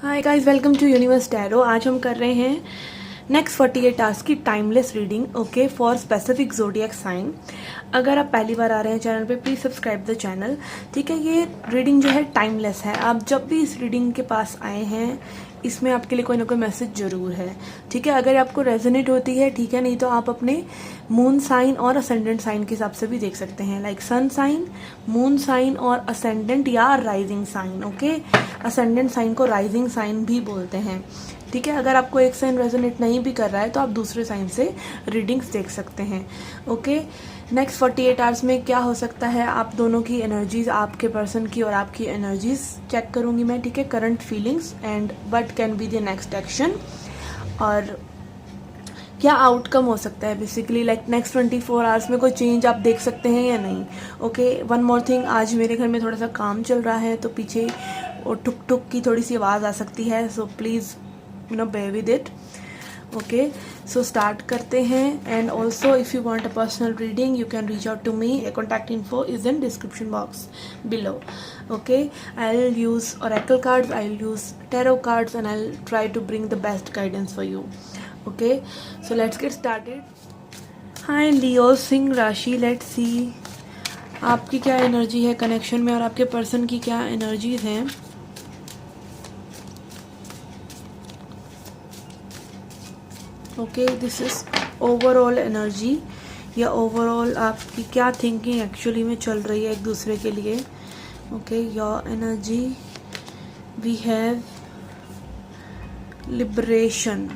Hi guys, welcome to universe tarot. आज हम कर रहे हैं नेक्स्ट 48 आवर्स की timeless reading, okay, for specific zodiac sign. अगर आप पहली बार आ रहे हैं चैनल पे, प्लीज़ सब्सक्राइब द चैनल। ठीक है, ये रीडिंग जो है टाइमलेस है। आप जब भी इस रीडिंग के पास आए हैं, इसमें आपके लिए कोई ना कोई मैसेज ज़रूर है। ठीक है, अगर आपको रेजोनेट होती है ठीक है, नहीं तो आप अपने मून साइन और असेंडेंट साइन के हिसाब से भी देख सकते हैं, like sun sign, moon sign और असेंडेंट या rising sign. Okay, ascendant sign को राइजिंग साइन भी बोलते हैं। ठीक है, अगर आपको एक साइन रेजोनेट नहीं भी कर रहा है तो आप दूसरे साइन से रीडिंग्स देख सकते हैं। ओके, नेक्स्ट 48 आवर्स में क्या हो सकता है, आप दोनों की एनर्जीज, आपके पर्सन की और आपकी एनर्जीज चेक करूंगी मैं। ठीक है, current feelings and what can be the next action, और क्या आउटकम हो सकता है बेसिकली, लाइक नेक्स्ट 24 आवर्स में कोई चेंज आप देख सकते हैं या नहीं। ओके, वन मोर थिंग, आज मेरे घर में थोड़ा सा काम चल रहा है तो पीछे और टुक टुक की थोड़ी सी आवाज़ आ सकती है, so please bear with it. Okay, so start करते हैं। and also if you want a personal reading you can reach out to me. A contact info is in description box below. Okay, I'll use oracle cards, I'll use tarot cards, and I'll try to bring the best guidance for you. Okay, so let's get started. Hi Leo, Singh राशि, let's see आपकी क्या energy है connection में और आपके person की क्या energies हैं। Okay, this is overall energy, या ओवरऑल आपकी क्या थिंकिंग एक्चुअली में चल रही है एक दूसरे के लिए। Okay, your energy, we have liberation.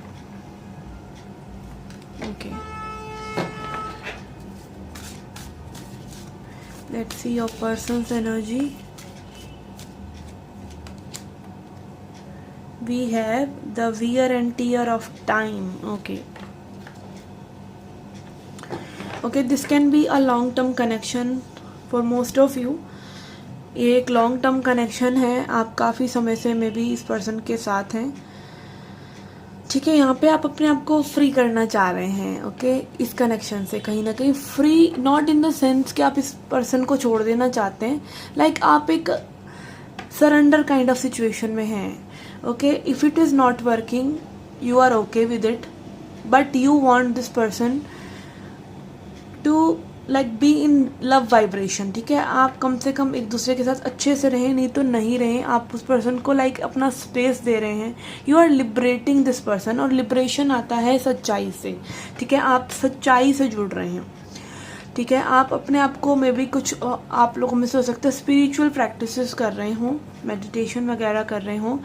Okay, let's see your person's energy. We have the wear and tear of time. Okay, this can be a long term connection for most of you. ये एक long term connection है, आप काफ़ी समय से may be इस person के साथ हैं। ठीक है, यहाँ पे आप अपने आप को फ्री करना चाह रहे हैं। ओके, इस कनेक्शन से कहीं ना कहीं free, not in the sense कि आप इस पर्सन को छोड़ देना चाहते हैं, लाइक आप एक सरेंडर काइंड ऑफ सिचुएशन में हैं। Okay, if it is not working, you are okay with it, but you want this person to like be in love vibration. ठीक है, आप कम से कम एक दूसरे के साथ अच्छे से रहें, नहीं तो नहीं रहें। आप उस पर्सन को like अपना स्पेस दे रहे हैं। You are liberating this person, और लिबरेशन आता है सच्चाई से। ठीक है, आप सच्चाई से जुड़ रहे हैं। ठीक है, आप अपने आप को मे भी कुछ, आप लोगों में से हो सकता है स्पिरिचुअल प्रैक्टिसेस कर रहे हों, मेडिटेशन वगैरह कर रहे हों।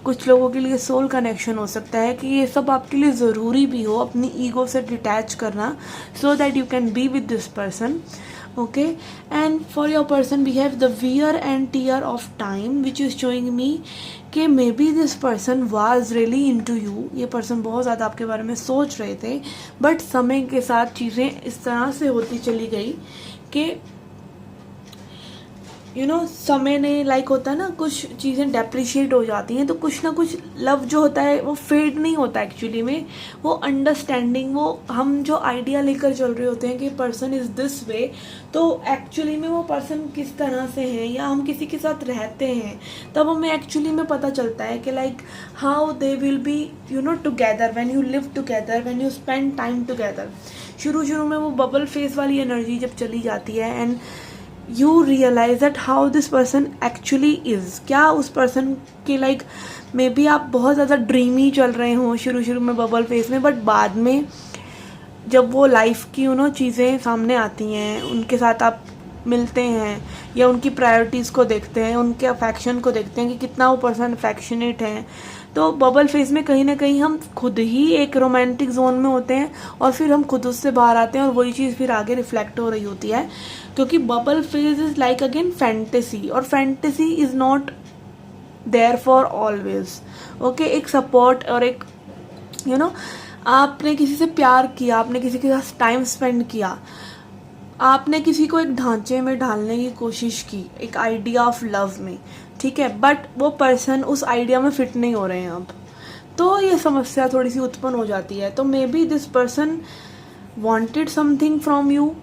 कुछ लोगों के लिए सोल कनेक्शन हो सकता है कि ये सब आपके लिए ज़रूरी भी हो, अपनी ईगो से डिटैच करना, so that you can be with this person. Okay, and for your person we have the wear and tear of time, which is showing me कि maybe this person was really into you. ये पर्सन बहुत ज़्यादा आपके बारे में सोच रहे थे, बट समय के साथ चीज़ें इस तरह से होती चली गई कि समय ने, लाइक होता है ना, कुछ चीज़ें डेप्रिशिएट हो जाती हैं, तो कुछ ना कुछ लव जो होता है वो फेड नहीं होता एक्चुअली में। वो अंडरस्टैंडिंग, वो हम जो आइडिया लेकर चल रहे होते हैं कि पर्सन इज़ दिस वे, तो एक्चुअली में वो पर्सन किस तरह से हैं, या हम किसी के साथ रहते हैं तब हमें एक्चुअली में पता चलता है कि like how they will be together, when you live together, when you spend time together. शुरू में वो बबल फेस वाली एनर्जी जब चली जाती है, and you realize that how this person actually is, क्या उस पर्सन के लाइक मे बी आप बहुत ज़्यादा ड्रीमी चल रहे हों शुरू में बबल फेस में, बट बाद में जब वो लाइफ की चीज़ें सामने आती हैं, उनके साथ आप मिलते हैं या उनकी प्रायोरिटीज़ को देखते हैं, उनके अफेक्शन को देखते हैं कि कितना वो पर्सन अफेक्शनेट है, तो बबल फेज में कहीं ना कहीं हम खुद ही एक रोमांटिक जोन में होते हैं, और फिर हम खुद उससे बाहर आते हैं और वही चीज़ फिर आगे रिफ्लेक्ट हो रही होती है, क्योंकि bubble phase is like again fantasy, और fantasy is not there for always. Okay, एक सपोर्ट और एक आपने किसी से प्यार किया, आपने किसी के साथ टाइम स्पेंड किया, आपने किसी को एक ढांचे में ढालने की कोशिश की, एक आइडिया ऑफ लव में। ठीक है, बट वो पर्सन उस आइडिया में फिट नहीं हो रहे हैं अब, तो ये समस्या थोड़ी सी उत्पन्न हो जाती है। तो may be this person wanted something from you,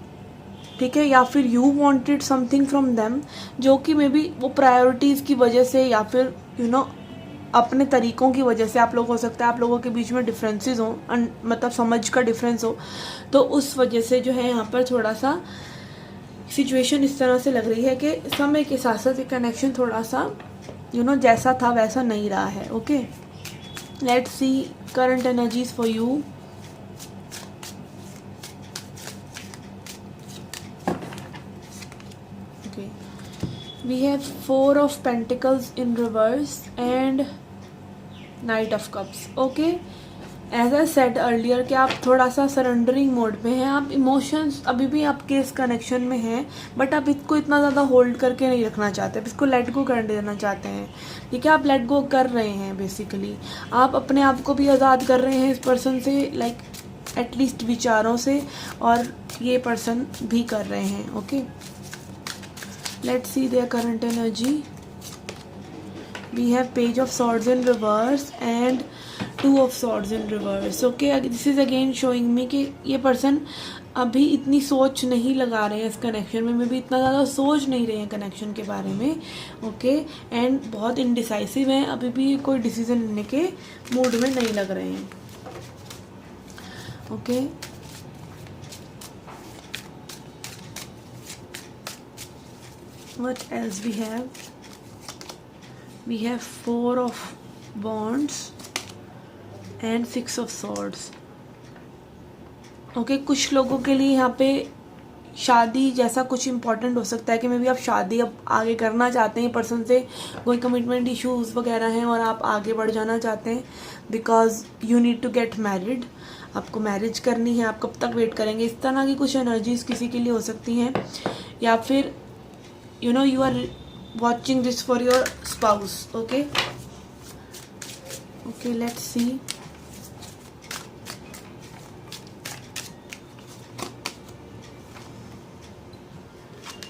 ठीक है, या फिर you wanted something from them, जो कि मे बी वो प्रायोरिटीज़ की वजह से या फिर अपने तरीक़ों की वजह से आप लोग, हो सकता है आप लोगों के बीच में डिफरेंसेस हो, मतलब समझ का डिफरेंस हो, तो उस वजह से जो है यहाँ पर थोड़ा सा सिचुएशन इस तरह से लग रही है कि समय के साथ साथ ये कनेक्शन थोड़ा सा जैसा था वैसा नहीं रहा है। Okay, let's C current energies for you. Okay, we have 4 of Pentacles in reverse and Knight of Cups. Okay, as I said earlier कि आप थोड़ा सा सरेंडरिंग मोड में हैं, आप इमोशंस अभी भी आपके इस कनेक्शन में हैं, बट आप इसको इतना ज़्यादा होल्ड करके नहीं रखना चाहते, आप इसको लेट गो कर देना चाहते हैं। ठीक है, आप लेट गो कर रहे हैं, बेसिकली आप अपने आप को भी आज़ाद कर रहे हैं इस पर्सन से, लाइक एटलीस्ट विचारों से, और ये पर्सन भी कर रहे हैं। Okay, let's see their current energy. We have Page of Swords in reverse and 2 of Swords in reverse. Okay, this is again showing me कि ये पर्सन अभी इतनी सोच नहीं लगा रहे हैं इस कनेक्शन में, भी इतना ज़्यादा सोच नहीं रहे हैं कनेक्शन के बारे में। ओके, एंड बहुत इनडिसाइसिव हैं, अभी भी कोई डिसीजन लेने के मूड में नहीं लग रहे हैं। Okay, what else we have 4 of wands and 6 of swords. Okay, कुछ लोगों के लिए यहाँ पे शादी जैसा कुछ इम्पोर्टेंट हो सकता है कि मे बी आप शादी अब आगे करना चाहते हैं, पर्सन से कोई कमिटमेंट इश्यूज वगैरह हैं और आप आगे बढ़ जाना चाहते हैं, because you need to get married, आपको मैरिज करनी है, आप कब तक वेट करेंगे, इस तरह की कुछ एनर्जीज किसी के लिए हो सकती हैं। या फिर you are watching this for your spouse. Okay, let's see.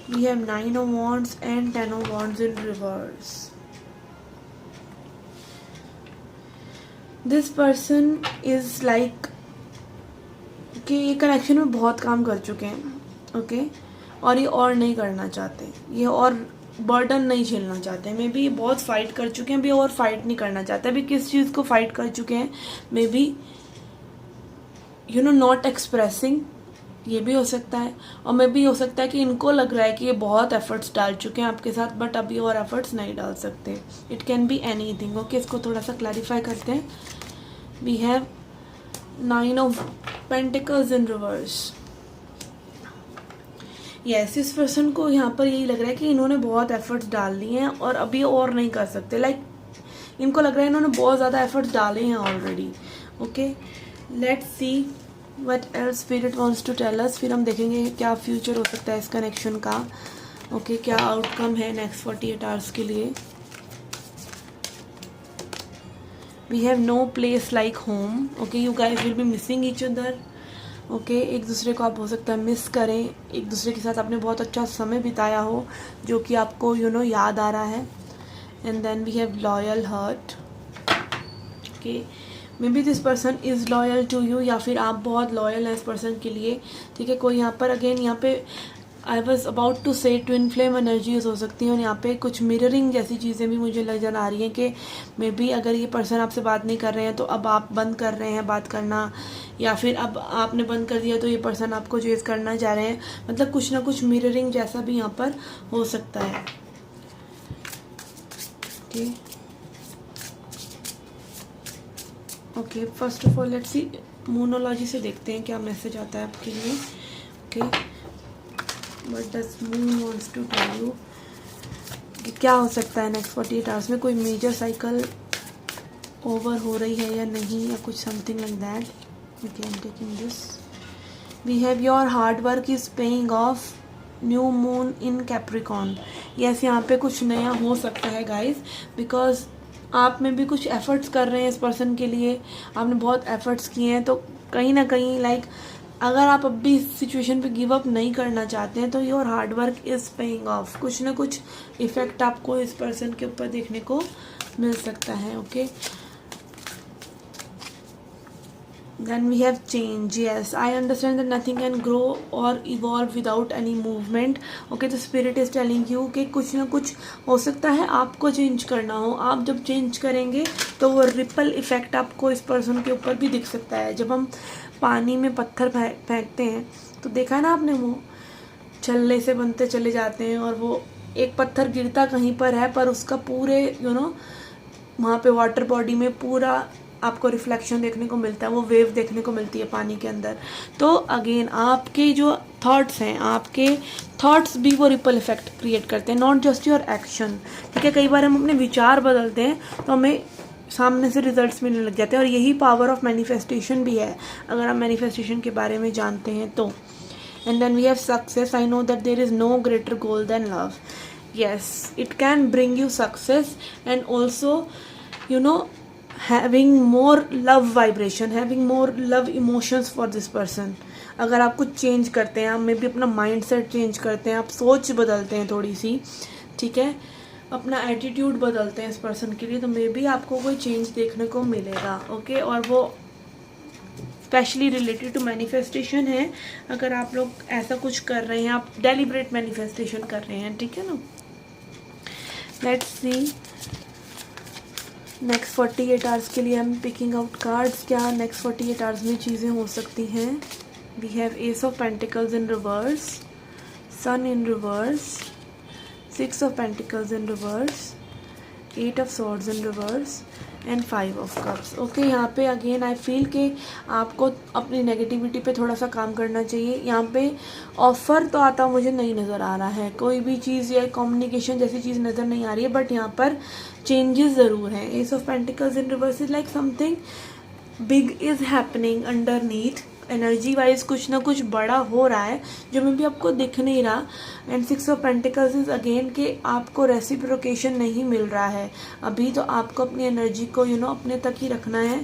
We have 9 of wands and 10 of wands in reverse. This person is like कि ये कनेक्शन में बहुत काम कर चुके हैं। ओके, और ये और नहीं करना चाहते, ये और बर्डन नहीं झेलना चाहते, मे बी ये बहुत फाइट कर चुके हैं, अभी और फाइट नहीं करना चाहते, अभी किस चीज़ को फाइट कर चुके हैं, मे बी नॉट एक्सप्रेसिंग, ये भी हो सकता है, और मे बी हो सकता है कि इनको लग रहा है कि ये बहुत एफर्ट्स डाल चुके हैं आपके साथ, बट अभी और एफर्ट्स नहीं डाल सकते। It can be anything. Okay, इसको थोड़ा सा क्लैरिफाई करते हैं। We have 9 of Pentacles in reverse. Yes, इस पर्सन को यहाँ पर यही लग रहा है कि इन्होंने बहुत एफर्ट्स डाल लिए हैं और अभी और नहीं कर सकते, लाइक इनको लग रहा है इन्होंने बहुत ज़्यादा एफर्ट्स डाले हैं already. Okay, let's see what else spirit wants to tell us. फिर हम देखेंगे क्या फ्यूचर हो सकता है इस कनेक्शन का। ओके, क्या आउटकम है नेक्स्ट 48 आवर्स के लिए। We have no place like home. Okay, you guys will be missing each other. Okay, एक दूसरे को आप हो सकता है मिस करें, एक दूसरे के साथ आपने बहुत अच्छा समय बिताया हो जो कि आपको याद आ रहा है। And then we have loyal heart. Okay, maybe this person is loyal to you, या फिर आप बहुत लॉयल हैं इस पर्सन के लिए। ठीक है, कोई यहाँ पर अगेन यहाँ पे आई वॉज अबाउट टू से ट्विन फ्लेम एनर्जीज हो सकती हैं, और यहाँ पे कुछ मिररिंग जैसी चीज़ें भी मुझे नज़र आ रही हैं कि मे बी अगर ये पर्सन आपसे बात नहीं कर रहे हैं तो अब आप बंद कर रहे हैं बात करना, या फिर अब आपने बंद कर दिया तो ये पर्सन आपको चेज करना चाह रहे हैं। मतलब कुछ ना कुछ मिररिंग जैसा भी यहाँ पर हो सकता है। Okay, first of all let's see, moonology से देखते हैं क्या मैसेज आता है आपके लिए। Okay, What does moon wants to tell you? क्या हो सकता है नेक्स्ट 48 आवर्स में, कोई मेजर साइकिल ओवर हो रही है या नहीं, या कुछ something like that. Okay, I am taking this. We have your hard work is paying off, new moon in Capricorn. Yes, यहाँ पे कुछ नया हो सकता है गाइज, बिकॉज आप में भी कुछ एफर्ट्स कर रहे हैं इस पर्सन के लिए, आपने बहुत एफर्ट्स किए हैं, तो कहीं ना कहीं लाइक अगर आप अब भी इस सिचुएशन पे गिव अप नहीं करना चाहते हैं तो your hard work is paying off, कुछ ना कुछ इफेक्ट आपको इस पर्सन के ऊपर देखने को मिल सकता है। Okay, Then we have change. Yes, I understand that nothing can grow or evolve without any movement. Okay, तो spirit is telling you कि कुछ ना कुछ हो सकता है आपको चेंज करना हो. आप जब चेंज करेंगे तो वो रिपल इफेक्ट आपको इस पर्सन के ऊपर भी दिख सकता है. जब हम पानी में पत्थर फेंकते हैं तो देखा है ना आपने, वो छल्ले से बनते चले जाते हैं और वो एक पत्थर गिरता कहीं पर है पर उसका पूरे वहाँ पे वाटर बॉडी में पूरा आपको रिफ्लेक्शन देखने को मिलता है, वो वेव देखने को मिलती है पानी के अंदर. तो अगेन आपके जो थॉट्स हैं, आपके थॉट्स भी वो रिपल इफेक्ट क्रिएट करते हैं, नॉट जस्ट योर एक्शन. ठीक है, कई बार हम अपने विचार बदलते हैं तो हमें सामने से रिजल्ट्स मिलने लग जाते हैं, और यही पावर ऑफ मैनिफेस्टेशन भी है अगर आप मैनिफेस्टेशन के बारे में जानते हैं तो. And then we have success. I know that there is no greater goal than love. yes, it can bring you success, and also having more love vibration, having more love emotions for this person. अगर आप कुछ change करते हैं, आप may be अपना mind set change करते हैं, आप सोच बदलते हैं थोड़ी सी, ठीक है, अपना एटीट्यूड बदलते हैं इस पर्सन के लिए, तो मे बी आपको कोई चेंज देखने को मिलेगा. ओके, और वो स्पेशली रिलेटेड टू मैनिफेस्टेशन है. अगर आप लोग ऐसा कुछ कर रहे हैं, आप डेलिब्रेट मैनिफेस्टेशन कर रहे हैं, ठीक है ना. लेट्स सी नेक्स्ट 48 आवर्स के लिए हम पिकिंग आउट कार्ड्स. क्या नेक्स्ट 48 आवर्स में चीज़ें हो सकती हैं. We have ace of pentacles in reverse, sun in reverse, 6 of pentacles in reverse, 8 of swords in reverse and 5 of cups. Okay, यहाँ पे अगेन आई फील कि आपको अपनी नेगेटिविटी पे थोड़ा सा काम करना चाहिए. यहाँ पे ऑफ़र तो आता मुझे नहीं नज़र आ रहा है, कोई भी चीज़ या कम्युनिकेशन जैसी चीज़ नज़र नहीं आ रही है, बट यहाँ पर चेंजेस ज़रूर हैं. S of pentacles in reverse is like something big is happening underneath. Energy wise कुछ ना कुछ बड़ा हो रहा है जो मे भी आपको दिख नहीं रहा. And 6 of pentacles is again कि आपको रेसिप्रोकेशन नहीं मिल रहा है अभी, तो आपको अपनी एनर्जी को अपने तक ही रखना है.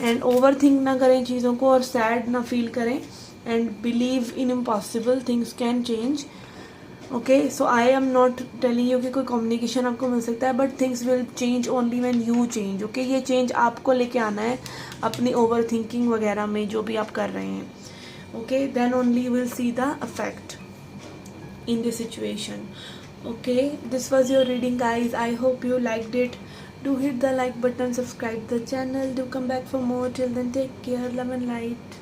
एंड ओवर थिंक ना करें चीज़ों को, और सैड ना फील करें. And believe in impossible things can change. Okay, so I am not telling you कि कोई कम्युनिकेशन आपको मिल सकता है, but things will change only when you change. Okay, ये चेंज आपको लेके आना है अपनी ओवर थिंकिंग वगैरह में जो भी आप कर रहे हैं. Okay, then only you will see the affect in this situation. Okay, this was your reading, guys. I hope you liked it. Do hit the like button, subscribe the channel, do come back for more. Till then, take care, love and light.